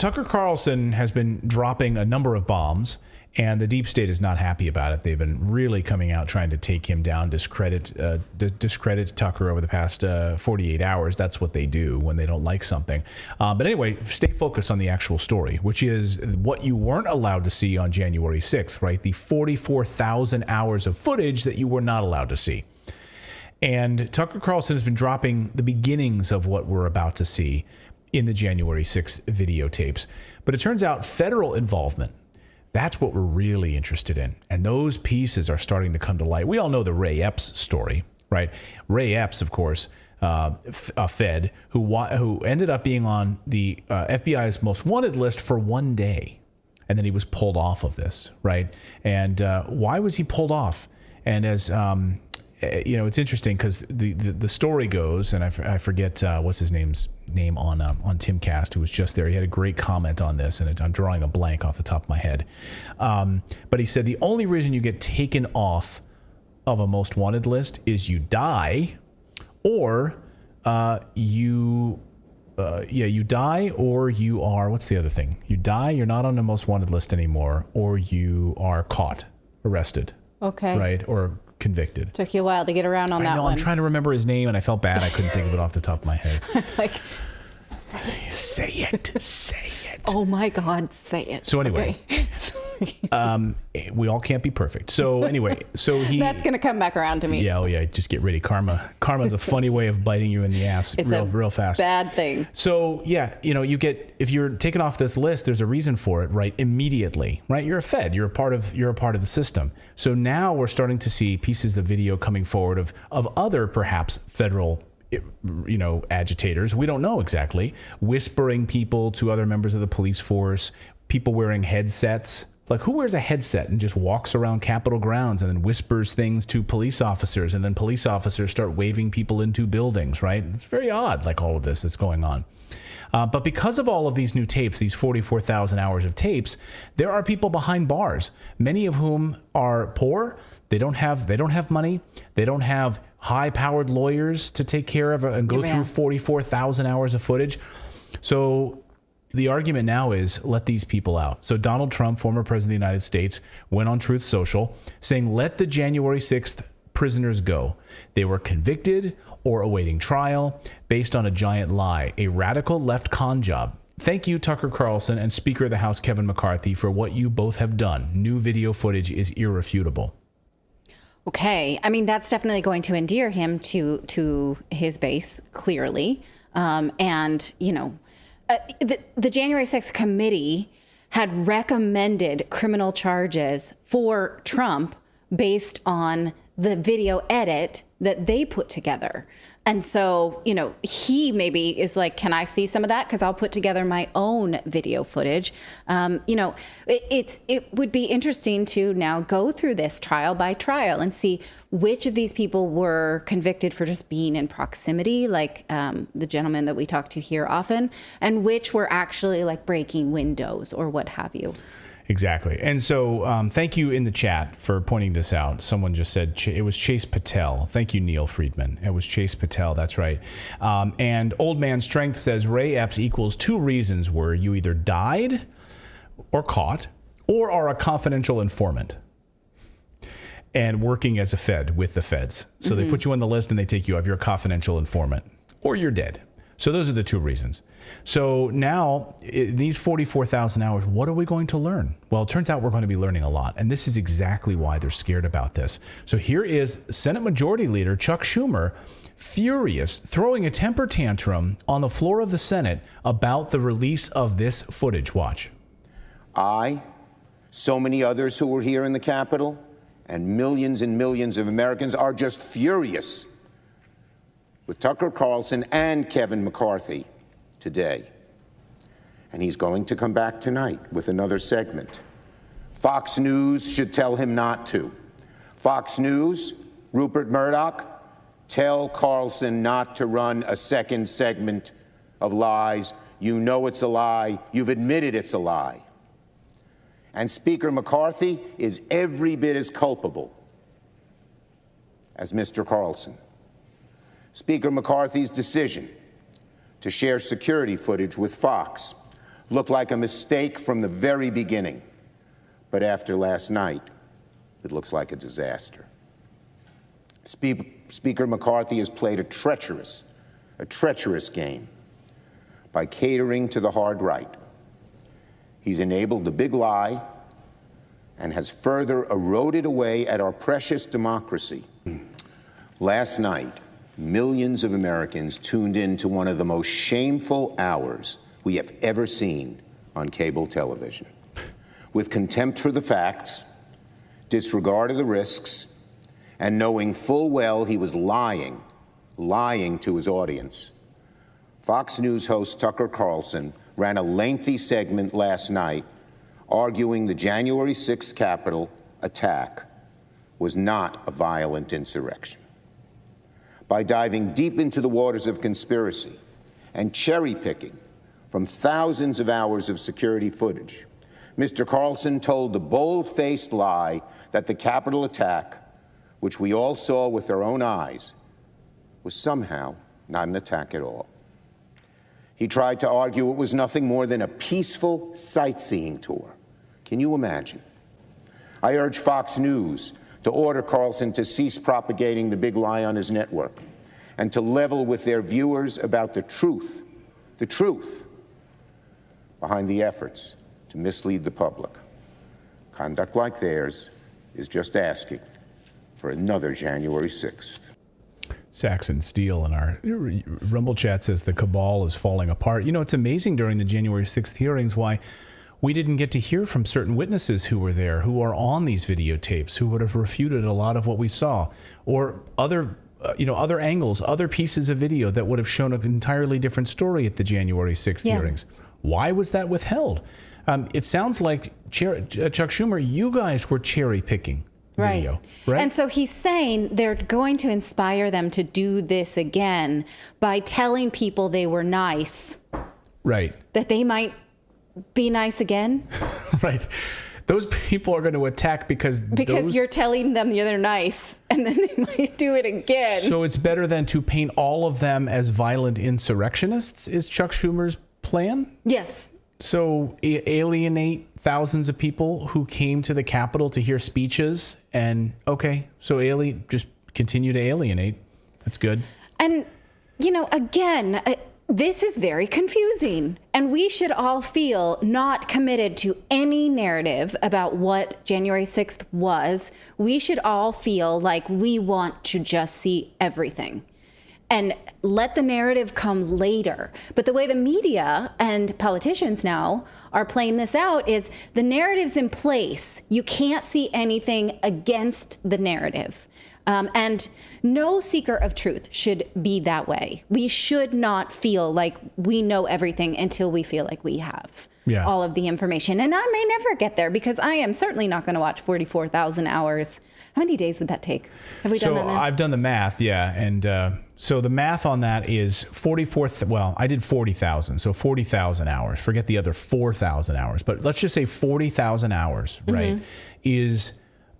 Tucker Carlson has been dropping a number of bombs, and the deep state is not happy about it. They've been really coming out trying to take him down, discredit Tucker over the past 48 hours. That's what they do when they don't like something. But anyway, stay focused on the actual story, which is what you weren't allowed to see on January 6th, right? The 44,000 hours of footage that you were not allowed to see. And Tucker Carlson has been dropping the beginnings of what we're about to see in the January 6th videotapes. But it turns out federal involvement, that's what we're really interested in. And those pieces are starting to come to light. We all know the Ray Epps story, right? Ray Epps, of course, a Fed who ended up being on the FBI's most wanted list for one day. And then he was pulled off of this, right? And why was he pulled off? And as it's interesting because the story goes, and I forget what's his name on Timcast, who was just there. He had a great comment on this, and I'm drawing a blank off the top of my head. But he said the only reason you get taken off of a most wanted list is you die, or you die, or you are, what's the other thing? You die, you're not on the most wanted list anymore, or you are caught, arrested. Okay. Right? Or convicted. Took you a while to get around on that one. I'm trying to remember his name, and I felt bad I couldn't think of it off the top of my head. Like, say it. Oh my God, say it. So anyway, we all can't be perfect. So anyway, that's going to come back around to me. Yeah, just get ready. Karma's a funny way of biting you in the ass real fast. Bad thing. So yeah, if you're taken off this list, there's a reason for it, right? Immediately, right? You're a Fed. You're a part of the system. So now we're starting to see pieces of video coming forward of other perhaps federal agitators, we don't know exactly, whispering people to other members of the police force, people wearing headsets. Like, who wears a headset and just walks around Capitol grounds and then whispers things to police officers, and then police officers start waving people into buildings, right? It's very odd, like all of this that's going on. But because of all of these new tapes, these 44,000 hours of tapes, there are people behind bars, many of whom are poor. They don't have money. They don't have high-powered lawyers to take care of and go through 44,000 hours of footage. So the argument now is let these people out. So Donald Trump, former president of the United States, went on Truth Social saying, let the January 6th prisoners go. They were convicted or awaiting trial based on a giant lie, a radical left con job. Thank you, Tucker Carlson and Speaker of the House, Kevin McCarthy, for what you both have done. New video footage is irrefutable. Okay. I mean, that's definitely going to endear him to his base, clearly. The January 6th committee had recommended criminal charges for Trump based on the video edit that they put together. And so, he maybe is like, can I see some of that? Because I'll put together my own video footage. It would be interesting to now go through this trial by trial and see which of these people were convicted for just being in proximity, like the gentleman that we talk to here often, and which were actually like breaking windows or what have you. Exactly. And so thank you in the chat for pointing this out. Someone just said it was Chase Patel. Thank you, Neil Friedman. It was Chase Patel. That's right. And Old Man Strength says Ray Epps equals two reasons where you either died or caught or are a confidential informant and working as a Fed with the feds. So they put you on the list and they take you off. You're a confidential informant or you're dead. So those are the two reasons. So now, these 44,000 hours, what are we going to learn? Well, it turns out we're going to be learning a lot. And this is exactly why they're scared about this. So here is Senate Majority Leader Chuck Schumer, furious, throwing a temper tantrum on the floor of the Senate about the release of this footage. Watch. So many others who were here in the Capitol, and millions of Americans are just furious with Tucker Carlson and Kevin McCarthy today. And he's going to come back tonight with another segment. Fox News should tell him not to. Fox News, Rupert Murdoch, tell Carlson not to run a second segment of lies. You know it's a lie. You've admitted it's a lie. And Speaker McCarthy is every bit as culpable as Mr. Carlson. Speaker McCarthy's decision to share security footage with Fox looked like a mistake from the very beginning. But after last night, it looks like a disaster. Speaker McCarthy has played a treacherous game by catering to the hard right. He's enabled the big lie and has further eroded away at our precious democracy. Last night, millions of Americans tuned in to one of the most shameful hours we have ever seen on cable television. With contempt for the facts, disregard of the risks, and knowing full well he was lying to his audience, Fox News host Tucker Carlson ran a lengthy segment last night arguing the January 6th Capitol attack was not a violent insurrection. By diving deep into the waters of conspiracy and cherry-picking from thousands of hours of security footage, Mr. Carlson told the bold-faced lie that the Capitol attack, which we all saw with our own eyes, was somehow not an attack at all. He tried to argue it was nothing more than a peaceful sightseeing tour. Can you imagine? I urge Fox News to order Carlson to cease propagating the big lie on his network and to level with their viewers about the truth behind the efforts to mislead the public. Conduct like theirs is just asking for another January 6th. Saxon Steele in our Rumble chat says the cabal is falling apart. You know, it's amazing during the January 6th hearings why we didn't get to hear from certain witnesses who were there, who are on these videotapes, who would have refuted a lot of what we saw, or other angles, other pieces of video that would have shown an entirely different story at the January 6th hearings. Why was that withheld? It sounds like Chuck Schumer, you guys were cherry picking video, right? And so he's saying they're going to inspire them to do this again by telling people they were nice. Right. That they might be nice again. Right. Those people are going to attack because you're telling them they're nice, and then they might do it again. So it's better than to paint all of them as violent insurrectionists, is Chuck Schumer's plan? Yes. So alienate thousands of people who came to the Capitol to hear speeches, and just continue to alienate. That's good. And, again, this is very confusing, and we should all feel not committed to any narrative about what January 6th was. We should all feel like we want to just see everything and let the narrative come later. But the way the media and politicians now are playing this out is the narrative's in place. You can't see anything against the narrative. And no seeker of truth should be that way. We should not feel like we know everything until we feel like we have all of the information. And I may never get there because I am certainly not going to watch 44,000 hours. How many days would that take? Have we done that math? I've done the math, yeah. And so the math on that is I did 40,000. So 40,000 hours. Forget the other 4,000 hours. But let's just say 40,000 hours, right, is...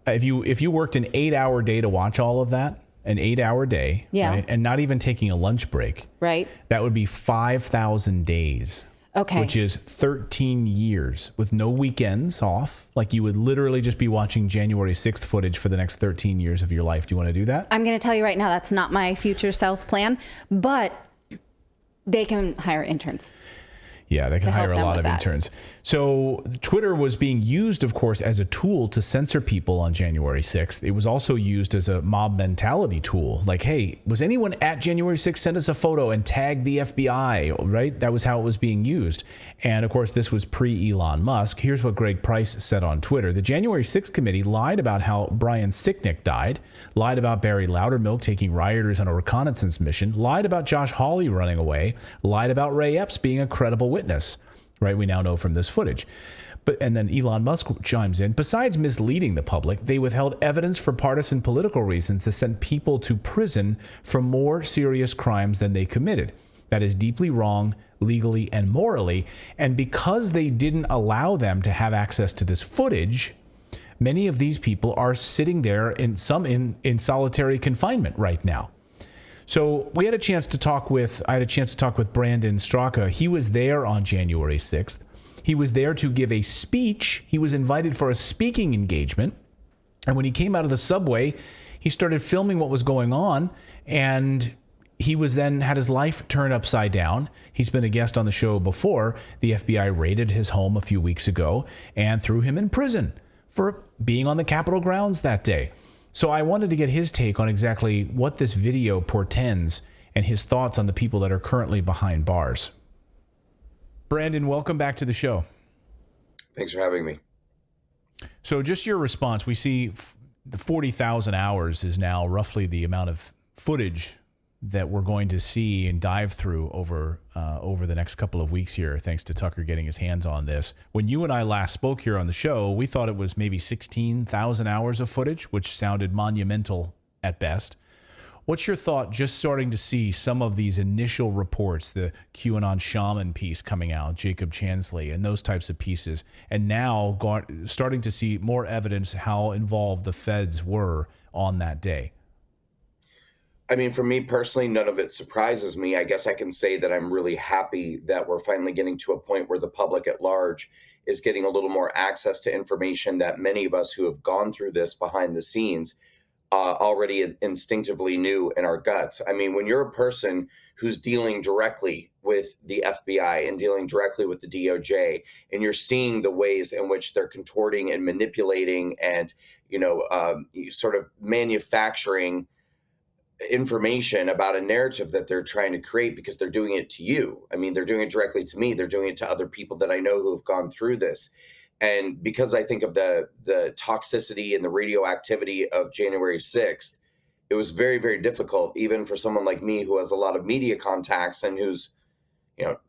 If you worked an 8-hour day to watch all of that, an 8-hour day, right, and not even taking a lunch break, right, that would be 5,000 days, which is 13 years with no weekends off. Like you would literally just be watching January 6th footage for the next 13 years of your life. Do you want to do that? I'm going to tell you right now, that's not my future self plan, but they can hire interns. Yeah, they can hire a lot of interns. So Twitter was being used, of course, as a tool to censor people on January 6th. It was also used as a mob mentality tool. Like, hey, was anyone at January 6th? Send us a photo and tag the FBI, right? That was how it was being used. And of course, this was pre-Elon Musk. Here's what Greg Price said on Twitter. The January 6th committee lied about how Brian Sicknick died, lied about Barry Loudermilk taking rioters on a reconnaissance mission, lied about Josh Hawley running away, lied about Ray Epps being a credible witness. Right, we now know from this footage. And then Elon Musk chimes in. Besides misleading the public, they withheld evidence for partisan political reasons to send people to prison for more serious crimes than they committed. That is deeply wrong, legally and morally. And because they didn't allow them to have access to this footage, many of these people are sitting there in solitary confinement right now. So I had a chance to talk with Brandon Straka. He was there on January 6th. He was there to give a speech. He was invited for a speaking engagement. And when he came out of the subway, he started filming what was going on, and he was then had his life turned upside down. He's been a guest on the show before. The FBI raided his home a few weeks ago and threw him in prison for being on the Capitol grounds that day. So I wanted to get his take on exactly what this video portends and his thoughts on the people that are currently behind bars. Brandon, welcome back to the show. Thanks for having me. So just your response, we see the 40,000 hours is now roughly the amount of footage that we're going to see and dive through over the next couple of weeks here, thanks to Tucker getting his hands on this. When you and I last spoke here on the show, we thought it was maybe 16,000 hours of footage, which sounded monumental at best. What's your thought just starting to see some of these initial reports, the QAnon shaman piece coming out, Jacob Chansley, and those types of pieces, and now starting to see more evidence how involved the feds were on that day? I mean, for me personally, none of it surprises me. I guess I can say that I'm really happy that we're finally getting to a point where the public at large is getting a little more access to information that many of us who have gone through this behind the scenes already instinctively knew in our guts. I mean, when you're a person who's dealing directly with the FBI and dealing directly with the DOJ, and you're seeing the ways in which they're contorting and manipulating and, sort of manufacturing information about a narrative that they're trying to create because they're doing it to you. I mean, they're doing it directly to me. They're doing it to other people that I know who have gone through this. And because I think of the toxicity and the radioactivity of January 6th, it was very, very difficult, even for someone like me who has a lot of media contacts and who's,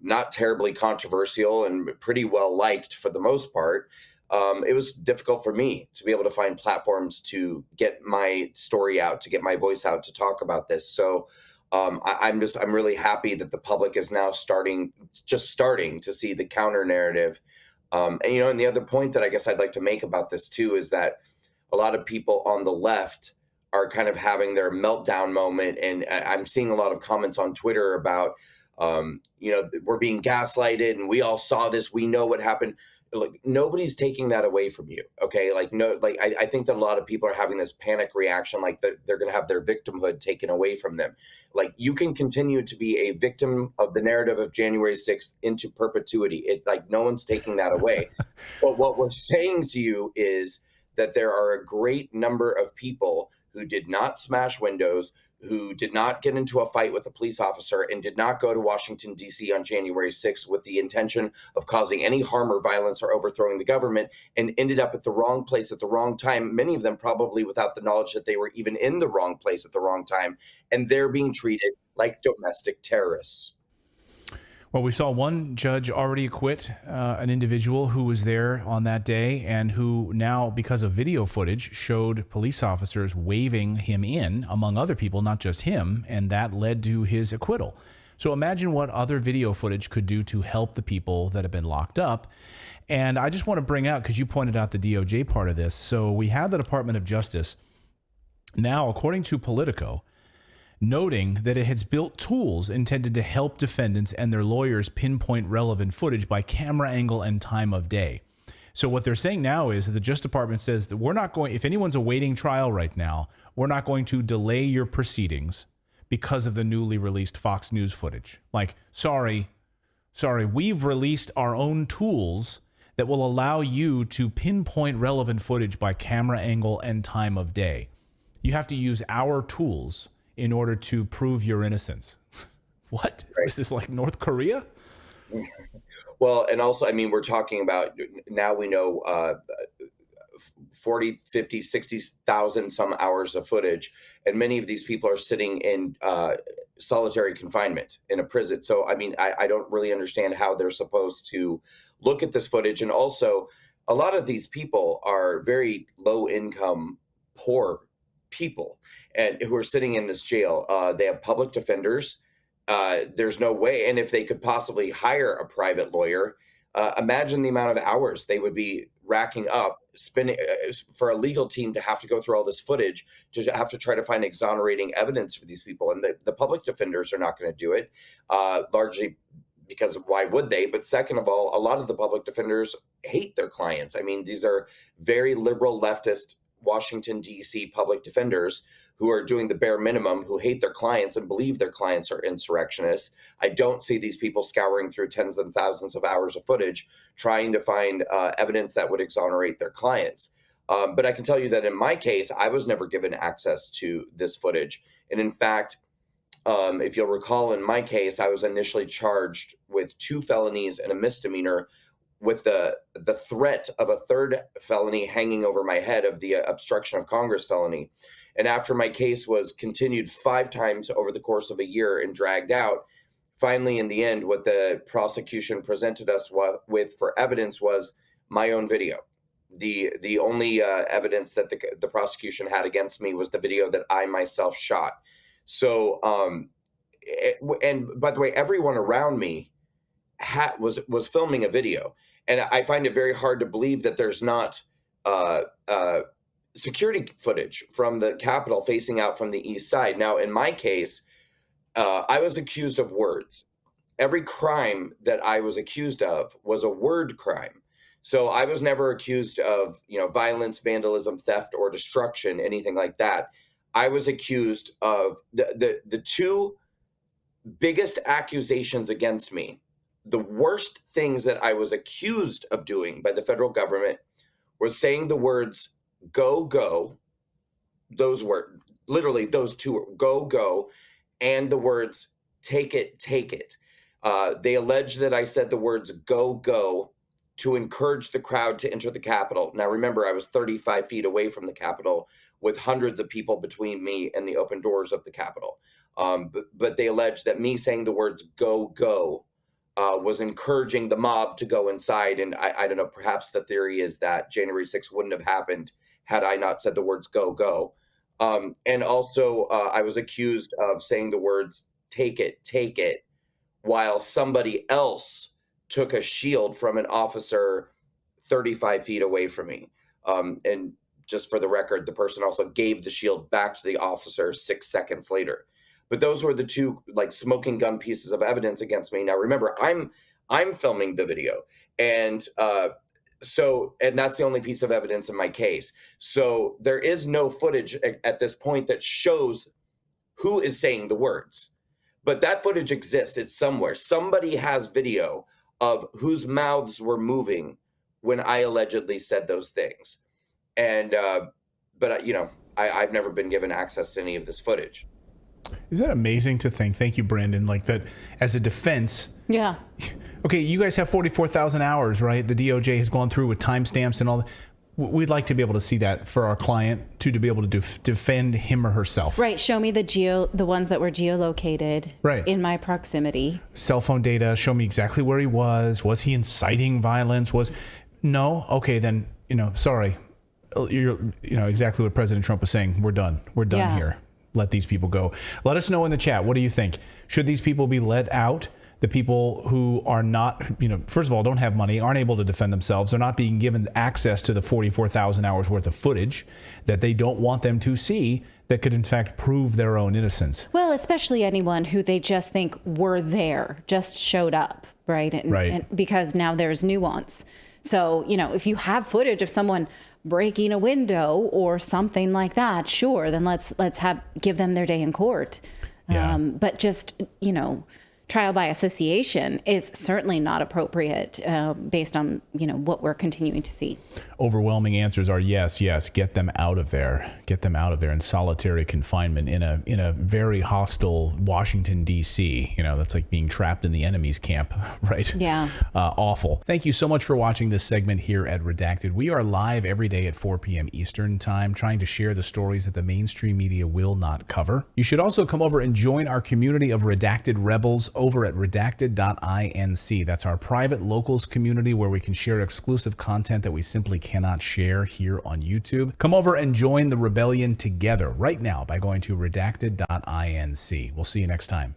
not terribly controversial and pretty well liked for the most part. It was difficult for me to be able to find platforms to get my story out, to get my voice out, to talk about this. So I'm really happy that the public is now starting to see the counter narrative. And the other point that I guess I'd like to make about this too is that a lot of people on the left are kind of having their meltdown moment. And I'm seeing a lot of comments on Twitter about, we're being gaslighted and we all saw this. We know what happened. Like, nobody's taking that away from you. Okay. I think that a lot of people are having this panic reaction, like they're going to have their victimhood taken away from them. Like, you can continue to be a victim of the narrative of January 6th into perpetuity. No one's taking that away. But what we're saying to you is that there are a great number of people who did not smash windows, who did not get into a fight with a police officer, and did not go to Washington, D.C. on January 6th with the intention of causing any harm or violence or overthrowing the government, and ended up at the wrong place at the wrong time, many of them probably without the knowledge that they were even in the wrong place at the wrong time, and they're being treated like domestic terrorists. Well, we saw one judge already acquit an individual who was there on that day and who now, because of video footage, showed police officers waving him in, among other people, not just him, and that led to his acquittal. So imagine what other video footage could do to help the people that have been locked up. And I just want to bring out, because you pointed out the DOJ part of this, so we have the Department of Justice now, according to Politico, noting that it has built tools intended to help defendants and their lawyers pinpoint relevant footage by camera angle and time of day. So what they're saying now is that the Justice Department says that we're not going, if anyone's awaiting trial right now, we're not going to delay your proceedings because of the newly released Fox News footage. Like, sorry, we've released our own tools that will allow you to pinpoint relevant footage by camera angle and time of day. You have to use our tools in order to prove your innocence. What? Right. Is this like North Korea? Well, and also, I mean, we're talking about, now we know 40, 50, 60,000 some hours of footage. And many of these people are sitting in solitary confinement in a prison. So, I mean, I don't really understand how they're supposed to look at this footage. And also, a lot of these people are very low income, poor people and who are sitting in this jail. They have public defenders. There's no way. And if they could possibly hire a private lawyer, imagine the amount of hours they would be racking up, spending for a legal team to have to go through all this footage, to have to try to find exonerating evidence for these people. And the public defenders are not going to do it. Largely because why would they? But second of all, a lot of the public defenders hate their clients. I mean, these are very liberal leftist Washington, D.C. public defenders who are doing the bare minimum, who hate their clients and believe their clients are insurrectionists. I don't see these people scouring through tens and thousands of hours of footage trying to find evidence that would exonerate their clients. But I can tell you that in my case, I was never given access to this footage. And in fact, if you'll recall, in my case, I was initially charged with 2 felonies and a misdemeanor, with the threat of a third felony hanging over my head of the obstruction of Congress felony. And after my case was continued 5 times over the course of a year and dragged out, finally, in the end, what the prosecution presented us with for evidence was my own video. The only evidence that the prosecution had against me was the video that I myself shot. So, and by the way, everyone around me was filming a video. And I find it very hard to believe that there's not security footage from the Capitol facing out from the east side. Now, in my case, I was accused of words. Every crime that I was accused of was a word crime. So I was never accused of, violence, vandalism, theft, or destruction, anything like that. I was accused of the 2 biggest accusations against me. The worst things that I was accused of doing by the federal government was saying the words "go, go." Those were literally those 2, "go, go," and the words "take it, take it." They alleged that I said the words "go, go" to encourage the crowd to enter the Capitol. Now, remember, I was 35 feet away from the Capitol with hundreds of people between me and the open doors of the Capitol. But they alleged that me saying the words "go, go" was encouraging the mob to go inside. And I don't know, perhaps the theory is that January 6th wouldn't have happened had I not said the words "go, go." And also, I was accused of saying the words take it," while somebody else took a shield from an officer 35 feet away from me. And just for the record, the person also gave the shield back to the officer 6 seconds later. But those were the 2 smoking gun pieces of evidence against me. Now, remember, I'm filming the video, and that's the only piece of evidence in my case. So there is no footage at this point that shows who is saying the words, but that footage exists. It's somewhere. Somebody has video of whose mouths were moving when I allegedly said those things. And but I've never been given access to any of this footage. Is that amazing to think? Thank you, Brandon. Like that as a defense. Yeah. Okay, you guys have 44,000 hours, right? The DOJ has gone through with timestamps and all that. We'd like to be able to see that for our client to be able to defend him or herself. Right. Show me the ones that were geolocated in my proximity. Cell phone data. Show me exactly where he was. Was he inciting violence? No? Okay, then, sorry. You're, exactly what President Trump was saying. We're done. We're done here. Let these people go. Let us know in the chat. What do you think? Should these people be let out? The people who are not, first of all, don't have money, aren't able to defend themselves, are not being given access to the 44,000 hours worth of footage that they don't want them to see that could, in fact, prove their own innocence. Well, especially anyone who they just think were there, just showed up, right? And because now there's nuance. So, if you have footage of someone breaking a window or something like that, sure, then let's give them their day in court. Yeah. But just, trial by association is certainly not appropriate based on, what we're continuing to see. Overwhelming answers are yes, get them out of there. Get them out of there in solitary confinement in a very hostile Washington, D.C. That's like being trapped in the enemy's camp, right? Yeah. Awful. Thank you so much for watching this segment here at Redacted. We are live every day at 4 p.m. Eastern Time, trying to share the stories that the mainstream media will not cover. You should also come over and join our community of Redacted Rebels over at redacted.inc. That's our private locals community where we can share exclusive content that we simply cannot share here on YouTube. Come over and join the rebellion together right now by going to redacted.inc. We'll see you next time.